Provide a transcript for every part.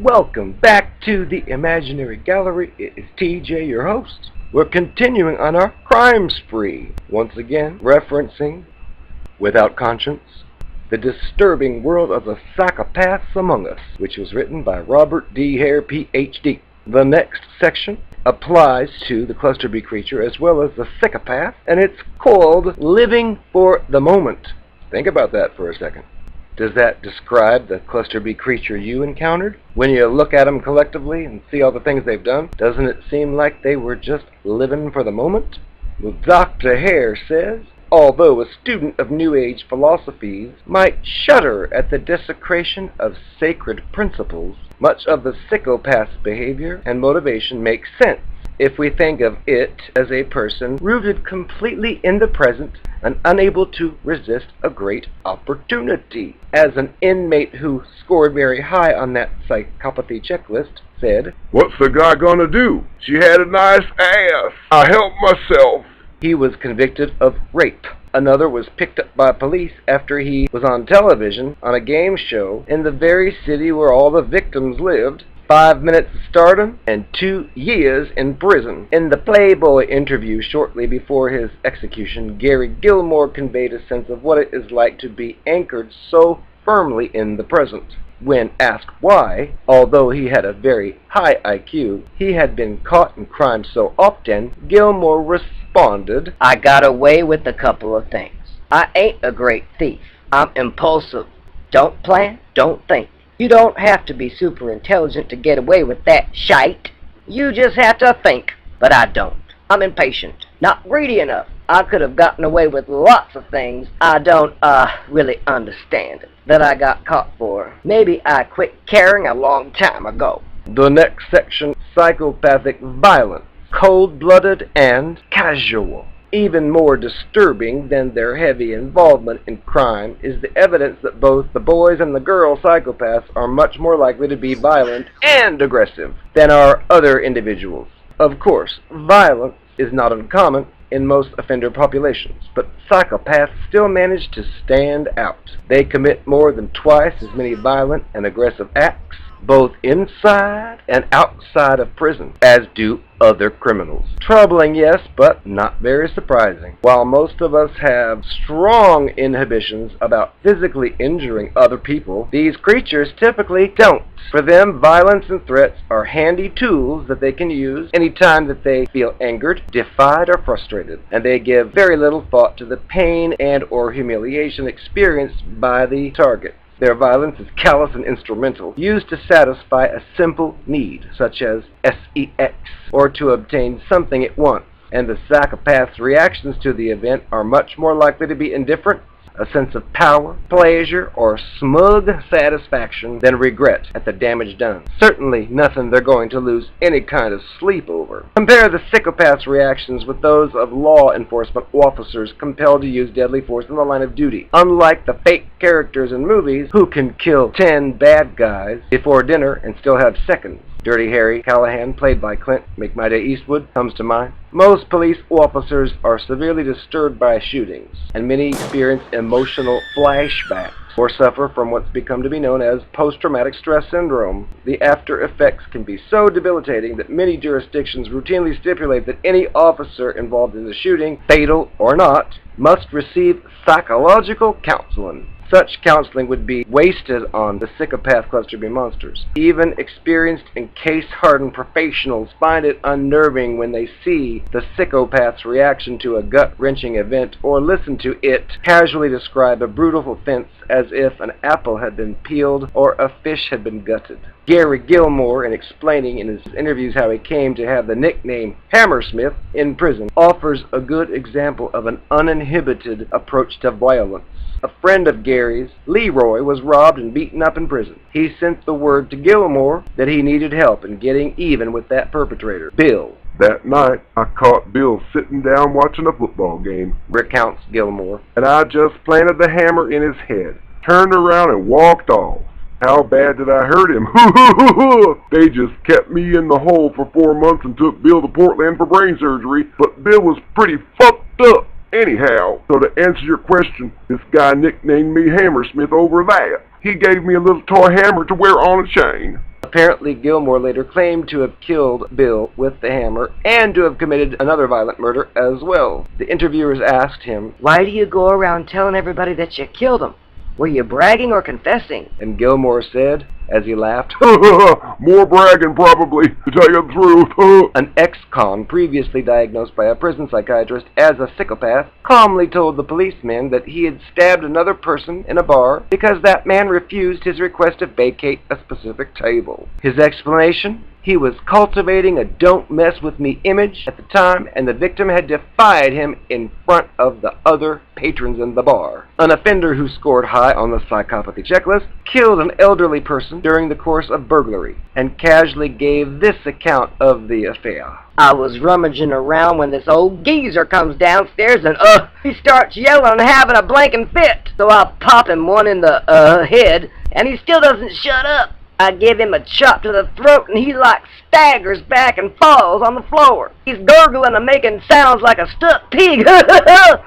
Welcome back to the Imaginary Gallery. It is TJ, your host. We're continuing on our crime spree, once again referencing, without conscience, the disturbing world of the Psychopaths Among Us, which was written by Robert D. Hare PhD. The next section applies to the Cluster B creature as well as the Psychopath, and it's called Living for the Moment. Think about that for a second. Does that describe the Cluster B creature you encountered? When you look at them collectively and see all the things they've done, doesn't it seem like they were just living for the moment? Well, Dr. Hare says, although a student of New Age philosophies might shudder at the desecration of sacred principles, much of the psychopath's behavior and motivation makes sense if we think of it as a person rooted completely in the present and unable to resist a great opportunity. As an inmate who scored very high on that psychopathy checklist said, "What's the guy gonna do? She had a nice ass. I helped myself." He was convicted of rape. Another was picked up by police after he was on television on a game show in the very city where all the victims lived. 5 minutes of stardom and 2 years in prison. In the Playboy interview shortly before his execution, Gary Gilmore conveyed a sense of what it is like to be anchored so firmly in the present. When asked why, although he had a very high IQ, he had been caught in crime so often, Gilmore responded, "I got away with a couple of things. I ain't a great thief. I'm impulsive. Don't plan, don't think. You don't have to be super intelligent to get away with that shite. You just have to think. But I don't. I'm impatient. Not greedy enough. I could have gotten away with lots of things I don't, really understand that I got caught for. Maybe I quit caring a long time ago." The next section, Psychopathic Violence, cold-blooded and casual. Even more disturbing than their heavy involvement in crime is the evidence that both the boys and the girl psychopaths are much more likely to be violent and aggressive than are other individuals. Of course, violence is not uncommon in most offender populations, but psychopaths still manage to stand out. They commit more than twice as many violent and aggressive acts, both inside and outside of prison, as do other criminals. Troubling, yes, but not very surprising. While most of us have strong inhibitions about physically injuring other people, these creatures typically don't. For them, violence and threats are handy tools that they can use anytime that they feel angered, defied, or frustrated, and they give very little thought to the pain and or humiliation experienced by the target. Their violence is callous and instrumental, used to satisfy a simple need, such as sex, or to obtain something it wants. And the psychopath's reactions to the event are much more likely to be indifferent, a sense of power, pleasure, or smug satisfaction than regret at the damage done. Certainly nothing they're going to lose any kind of sleep over. Compare the psychopath's reactions with those of law enforcement officers compelled to use deadly force in the line of duty. Unlike the fake characters in movies who can kill 10 bad guys before dinner and still have seconds. Dirty Harry Callahan, played by Clint McMiday Eastwood, comes to mind. Most police officers are severely disturbed by shootings, and many experience emotional flashbacks or suffer from what's become to be known as post-traumatic stress syndrome. The after effects can be so debilitating that many jurisdictions routinely stipulate that any officer involved in the shooting, fatal or not, must receive psychological counseling. Such counseling would be wasted on the psychopath Cluster B monsters. Even experienced and case-hardened professionals find it unnerving when they see the psychopath's reaction to a gut-wrenching event or listen to it casually describe a brutal offense as if an apple had been peeled or a fish had been gutted. Gary Gilmore, in explaining in his interviews how he came to have the nickname Hammersmith in prison, offers a good example of an uninhibited approach to violence. A friend of Gary's, Leroy, was robbed and beaten up in prison. He sent the word to Gilmore that he needed help in getting even with that perpetrator, Bill. "That night, I caught Bill sitting down watching a football game," recounts Gilmore. "and I just planted the hammer in his head, turned around and walked off. How bad did I hurt him? They just kept me in the hole for 4 months and took Bill to Portland for brain surgery, but Bill was pretty fucked up. Anyhow, so to answer your question, this guy nicknamed me Hammersmith over that. He gave me a little toy hammer to wear on a chain." Apparently, Gilmore later claimed to have killed Bill with the hammer and to have committed another violent murder as well. The interviewers asked him, "Why do you go around telling everybody that you killed him? Were you bragging or confessing?" and Gilmore said, as he laughed, "More bragging, probably, to tell you the truth." An ex-con previously diagnosed by a prison psychiatrist as a psychopath calmly told the policeman that he had stabbed another person in a bar because that man refused his request to vacate a specific table. His explanation? He was cultivating a don't mess with me image at the time, and the victim had defied him in front of the other patrons in the bar. An offender who scored high on the psychopathy checklist killed an elderly person during the course of burglary, and casually gave this account of the affair. "I was rummaging around when this old geezer comes downstairs and, he starts yelling and having a blanking fit. So I pop him one in the, head, and he still doesn't shut up. I give him a chop to the throat, and he like staggers back and falls on the floor. He's gurgling and making sounds like a stuck pig,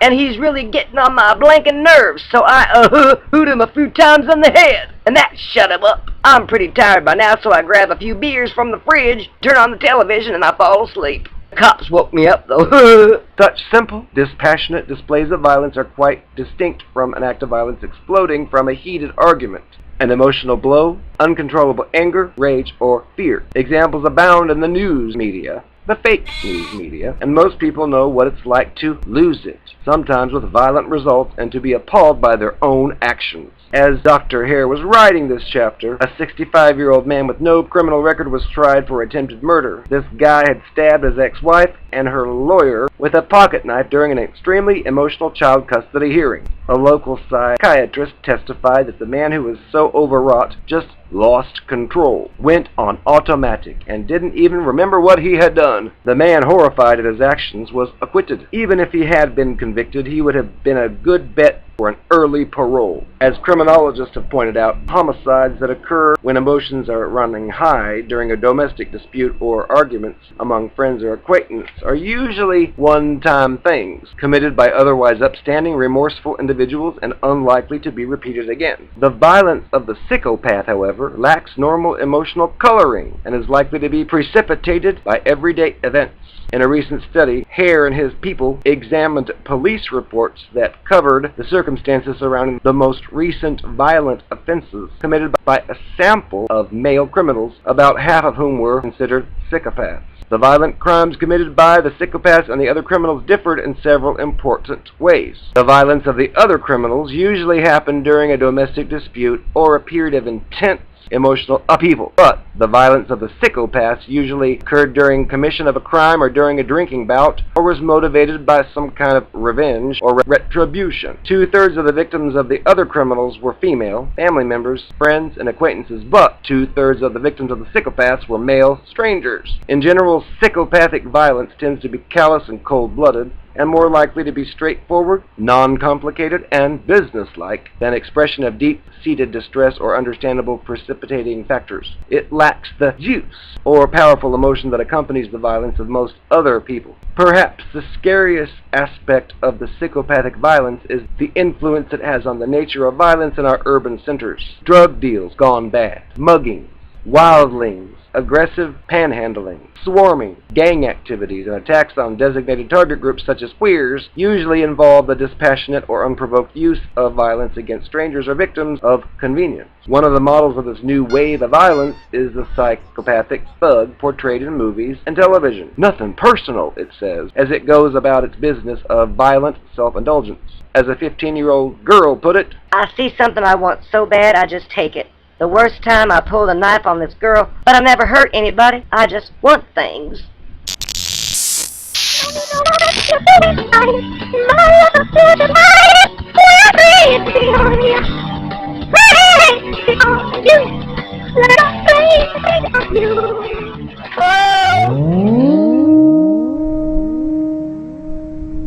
and he's really getting on my blanking nerves, so I, hoot him a few times in the head, and that shut him up. I'm pretty tired by now, so I grab a few beers from the fridge, turn on the television, and I fall asleep. The cops woke me up, though." Such simple, dispassionate displays of violence are quite distinct from an act of violence exploding from a heated argument, an emotional blow, uncontrollable anger, rage, or fear. Examples abound in the news media, the fake news media, and most people know what it's like to lose it, sometimes with violent results, and to be appalled by their own actions. As Dr. Hare was writing this chapter, a 65-year-old man with no criminal record was tried for attempted murder. This guy had stabbed his ex-wife and her lawyer with a pocket knife during an extremely emotional child custody hearing. A local psychiatrist testified that the man who was so overwrought just lost control, went on automatic, and didn't even remember what he had done. The man, horrified at his actions, was acquitted. Even if he had been convicted, he would have been a good bet for an early parole. As criminologists have pointed out, homicides that occur when emotions are running high during a domestic dispute or arguments among friends or acquaintances are usually one-time things, committed by otherwise upstanding, remorseful individuals and unlikely to be repeated again. The violence of the psychopath, however, lacks normal emotional coloring and is likely to be precipitated by everyday events. In a recent study, Hare and his people examined police reports that covered the circumstances surrounding the most recent violent offenses committed by a sample of male criminals, about half of whom were considered psychopaths. The violent crimes committed by the psychopaths and the other criminals differed in several important ways. The violence of the other criminals usually happened during a domestic dispute or a period of intense emotional upheaval, but the violence of the psychopaths usually occurred during commission of a crime or during a drinking bout, or was motivated by some kind of revenge or retribution. 2/3 of the victims of the other criminals were female, family members, friends, and acquaintances, but 2/3 of the victims of the psychopaths were male strangers. In general, psychopathic violence tends to be callous and cold-blooded, and more likely to be straightforward, non-complicated, and businesslike than expression of deep-seated distress or understandable precipitating factors. It lacks the juice or powerful emotion that accompanies the violence of most other people. Perhaps the scariest aspect of the psychopathic violence is the influence it has on the nature of violence in our urban centers. Drug deals gone bad, muggings, wildlings, aggressive panhandling, swarming, gang activities, and attacks on designated target groups such as queers usually involve the dispassionate or unprovoked use of violence against strangers or victims of convenience. One of the models of this new wave of violence is the psychopathic thug portrayed in movies and television. Nothing personal, it says, as it goes about its business of violent self-indulgence. As a 15-year-old girl put it, "I see something I want so bad, I just take it. The worst time I pulled a knife on this girl, but I never hurt anybody. I just want things."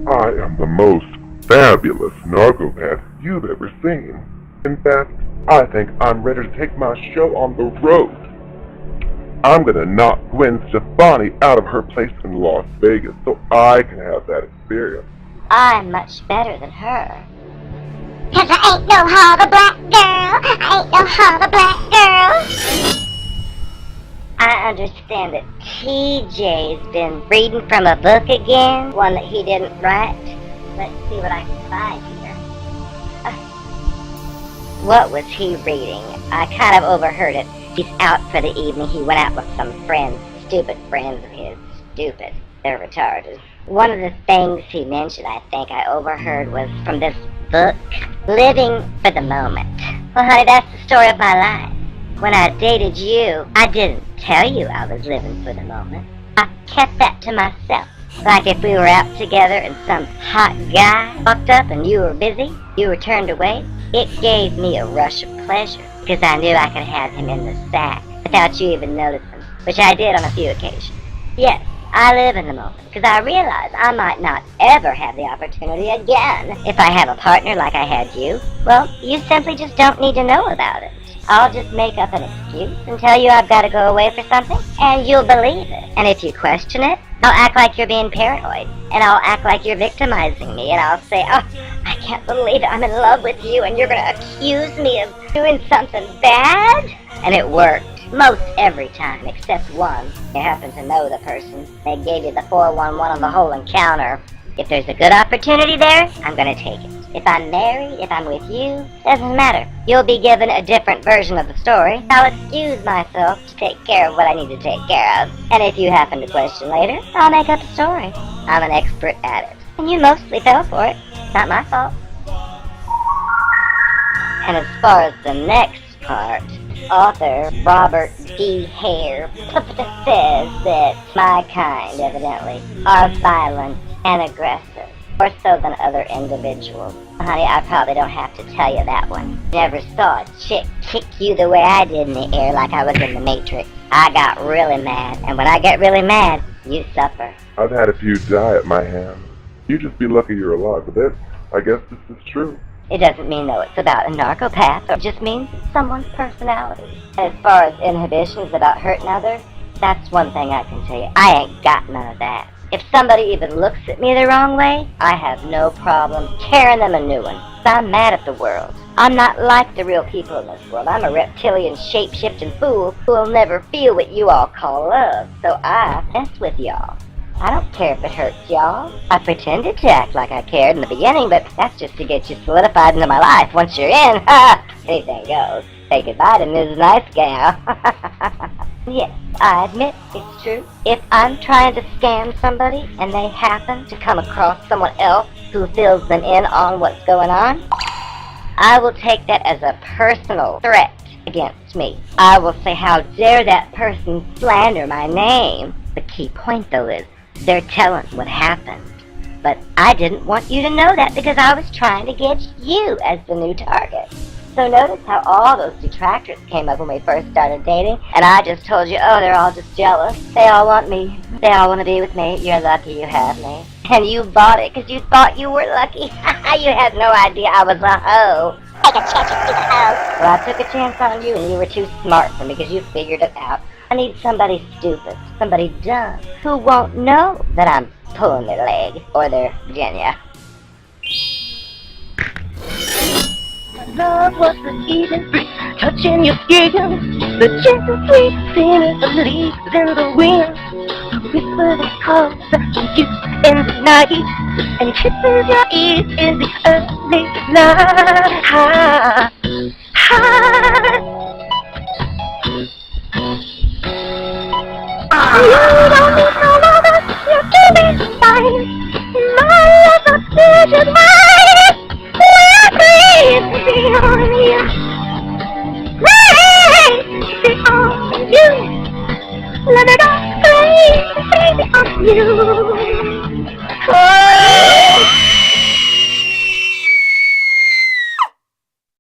I am the most fabulous narcopath you've ever seen. In fact, I think I'm ready to take my show on the road. I'm gonna knock Gwen Stefani out of her place in Las Vegas so I can have that experience. I'm much better than her. 'Cause I ain't no hotter black girl. I ain't no hotter black girl. I understand that TJ's been reading from a book again, one that he didn't write. Let's see what I can find here. What was he reading? I kind of overheard it. He's out for the evening. He went out with some friends, stupid friends of his. Stupid. They're retarded. One of the things he mentioned, I think I overheard, was from this book, Living for the Moment. Well, honey, that's the story of my life. When I dated you, I didn't tell you I was living for the moment. I kept that to myself. Like if we were out together and some hot guy walked up and you were busy, you were turned away, it gave me a rush of pleasure because I knew I could have him in the sack without you even noticing, which I did on a few occasions. Yes, I live in the moment because I realize I might not ever have the opportunity again if I have a partner like I had you. Well, you simply just don't need to know about it. I'll just make up an excuse and tell you I've got to go away for something, and you'll believe it. And if you question it, I'll act like you're being paranoid, and I'll act like you're victimizing me, and I'll say, oh, I can't believe it, I'm in love with you, and you're going to accuse me of doing something bad? And it worked. Most every time, except one. You happen to know the person. They gave you the 411 on the whole encounter. If there's a good opportunity there, I'm going to take it. If I'm married, if I'm with you, doesn't matter. You'll be given a different version of the story. I'll excuse myself to take care of what I need to take care of. And if you happen to question later, I'll make up a story. I'm an expert at it. And you mostly fell for it. It's not my fault. And as far as the next part, author Robert D. Hare says that my kind, evidently, are violent and aggressive, more so than other individuals. Honey, I probably don't have to tell you that one. Never saw a chick kick you the way I did in the air like I was in the Matrix. I got really mad, and when I get really mad, you suffer. I've had a few die at my hands. You just be lucky you're alive, but that, I guess this is true. It doesn't mean, though, it's about a narcopath. It just means it's someone's personality. And as far as inhibitions about hurting others, that's one thing I can tell you. I ain't got none of that. If somebody even looks at me the wrong way, I have no problem tearing them a new one. I'm mad at the world. I'm not like the real people in this world. I'm a reptilian, shape-shifting fool who will never feel what you all call love. So I mess with y'all. I don't care if it hurts y'all. I pretended to act like I cared in the beginning, but that's just to get you solidified into my life. Once you're in, anything goes. Say goodbye to Ms. Nice Gal. Yes, I admit it's true. If I'm trying to scam somebody and they happen to come across someone else who fills them in on what's going on, I will take that as a personal threat against me. I will say, how dare that person slander my name? The key point, though, is they're telling what happened. But I didn't want you to know that because I was trying to get you as the new target. So notice how all those detractors came up when we first started dating, and I just told you, oh, they're all just jealous. They all want me. They all want to be with me. You're lucky you have me. And you bought it because you thought you were lucky. You had no idea I was a hoe. Take a chance with the hoe. Well, I took a chance on you, and you were too smart for me because you figured it out. I need somebody stupid, somebody dumb, who won't know that I'm pulling their leg or their Virginia. Love was the evening breeze, touching your skin, the gentle sweet singing of leaves in the wind, whisper the calls of you in the night, and kisses your ears in the early night. Ha, ha. You don't need no longer, you give me fine, my love is mine. Crazy on you, crazy on you, let it all crazy on you. Oh.